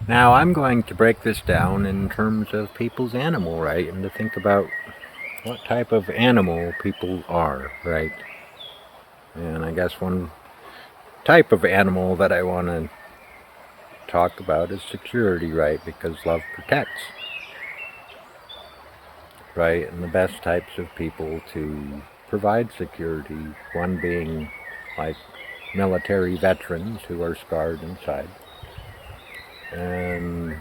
Now I'm going to break this down in terms of people's animal, right? And to think about what type of animal people are, right? And I guess one type of animal that I want to talk about is security, right? Because love protects, right? And the best types of people to provide security, one being like military veterans who are scarred inside. And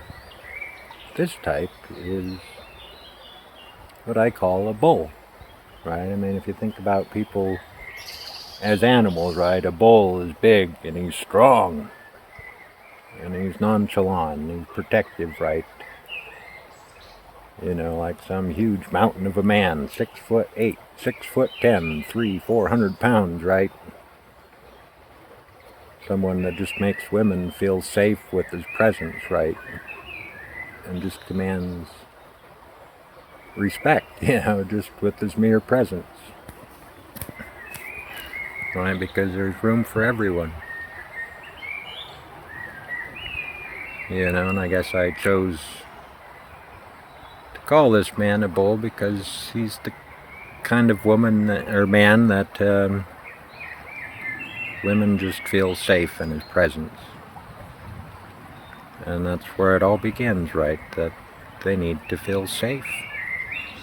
this type is what I call a bull, right? I mean, if you think about people as animals, right, a bull is big and he's strong and he's nonchalant and he's protective, right? You know, like some huge mountain of a man, 6'8", 6'10", 400 pounds, right? Someone that just makes women feel safe with his presence, right? And just commands respect, just with his mere presence. Right? Because there's room for everyone. And I guess I chose to call this man a bull because he's the kind of woman or man that women just feel safe in his presence. And that's where it all begins, right? That they need to feel safe.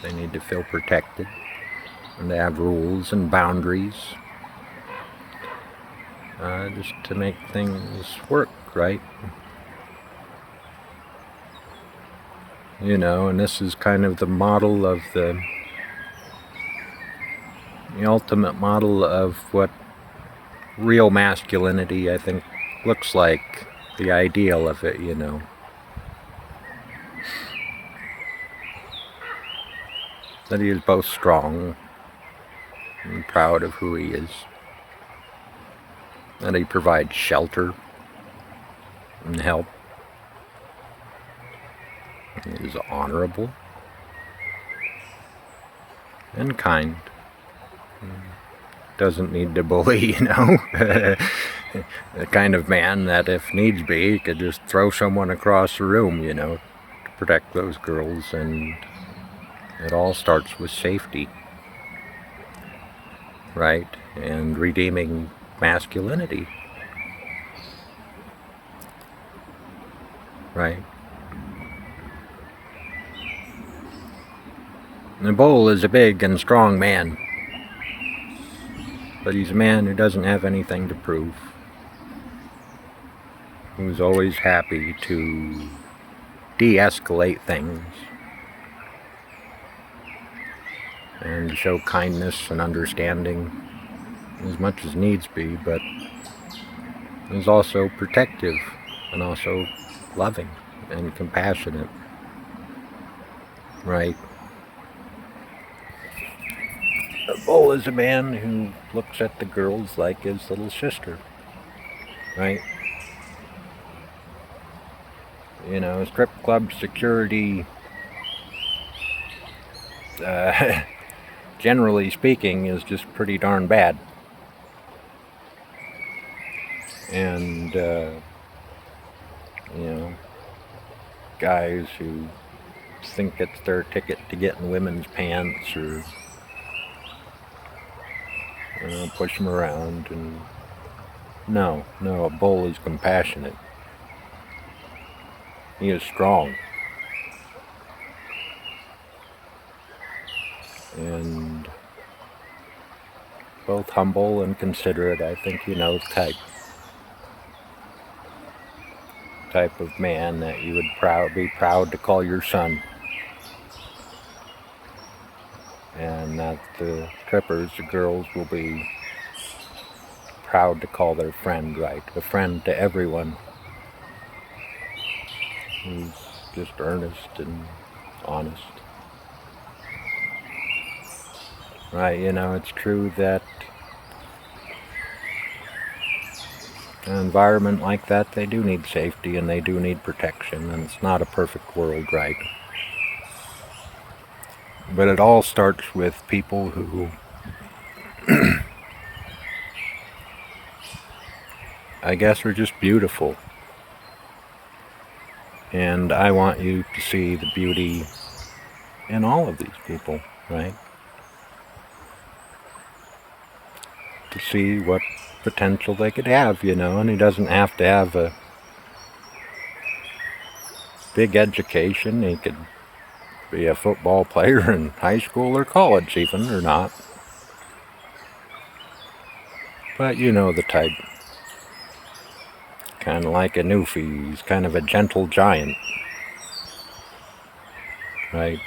They need to feel protected. And they have rules and boundaries. Just to make things work, right? And this is kind of the model of the ultimate model of what real masculinity, I think, looks like. The ideal of it, That he is both strong and proud of who he is. That he provides shelter and help. He is honorable and kind. Doesn't need to bully, The kind of man that if needs be, could just throw someone across the room, to protect those girls. And it all starts with safety, right? And redeeming masculinity, right? The bull is a big and strong man, but he's a man who doesn't have anything to prove, who's always happy to de-escalate things and to show kindness and understanding as much as needs be, but is also protective and also loving and compassionate, right? A bull is a man who looks at the girls like his little sister, right? Strip club security, generally speaking, is just pretty darn bad. And, guys who think it's their ticket to get in women's pants or push them around. And no, a bull is compassionate. He is strong. And both humble and considerate. I think type of man that you would be proud to call your son. And that the trippers, the girls, will be proud to call their friend, right? A friend to everyone who's just earnest and honest. Right, it's true that an environment like that, they do need safety and they do need protection, and it's not a perfect world, right? But it all starts with people who I guess are just beautiful. And I want you to see the beauty in all of these people, right? To see what potential they could have, and he doesn't have to have a big education. He could be a football player in high school or college even, or not. But you know the type. Kind of like a Newfie. He's kind of a gentle giant. Right?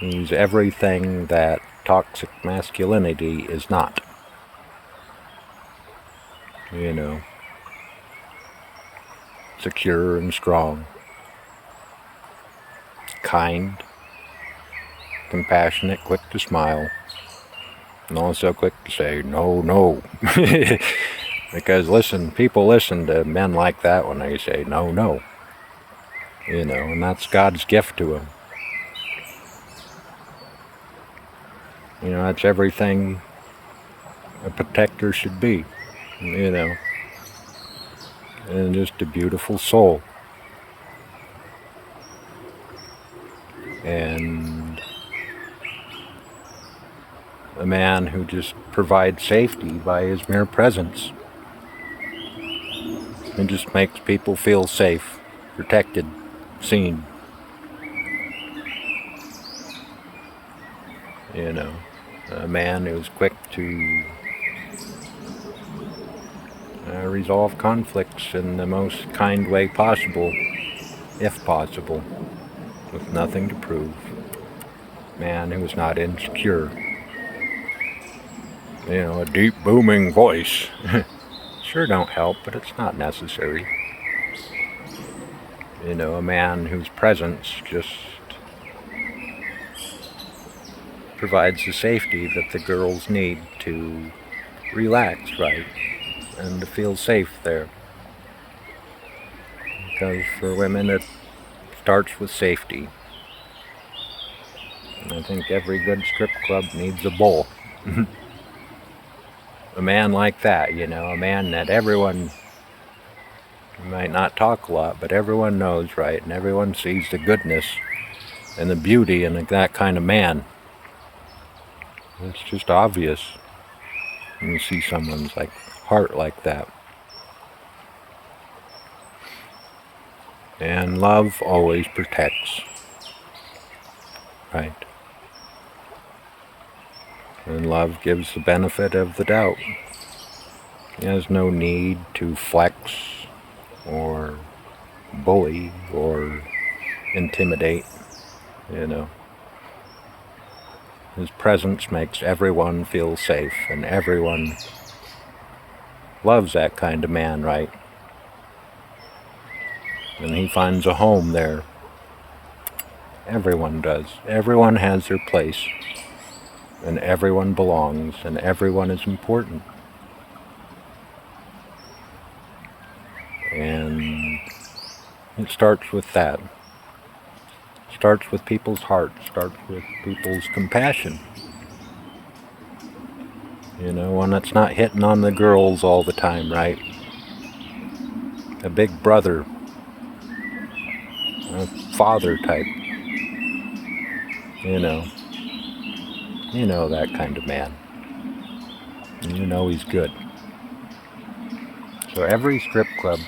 He's everything that toxic masculinity is not. Secure and strong. Kind. Compassionate, quick to smile. And also quick to say, no, no. Because people listen to men like that when they say, no, no. And that's God's gift to them. That's everything a protector should be, and just a beautiful soul. And a man who just provides safety by his mere presence. And just makes people feel safe, protected, seen. A man who's quick to resolve conflicts in the most kind way possible, if possible, with nothing to prove. Man who's not insecure. A deep booming voice. Sure don't help, but it's not necessary. A man whose presence just provides the safety that the girls need to relax, right? And to feel safe there. Because for women it starts with safety. And I think every good strip club needs a bull. A man like that, a man that everyone might not talk a lot, but everyone knows, right? And everyone sees the goodness and the beauty in that kind of man. It's just obvious when you see someone's heart like that. And love always protects, right? And love gives the benefit of the doubt. He has no need to flex or bully or intimidate, His presence makes everyone feel safe, and everyone loves that kind of man, right? And he finds a home there. Everyone does. Everyone has their place. And everyone belongs, and everyone is important. And it starts with that. It starts with people's hearts, starts with people's compassion. One that's not hitting on the girls all the time, right? A big brother, a father type. That kind of man. And he's good. So every strip club,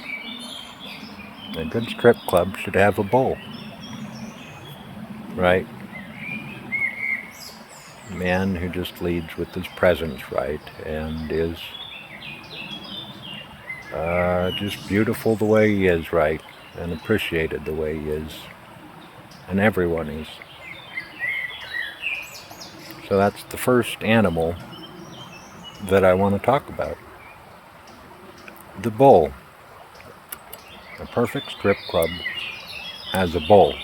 a good strip club should have a bull. Right? A man who just leads with his presence, right? And is just beautiful the way he is, right? And appreciated the way he is. And everyone is. So that's the first animal that I want to talk about. The bull. A perfect strip club has a bull.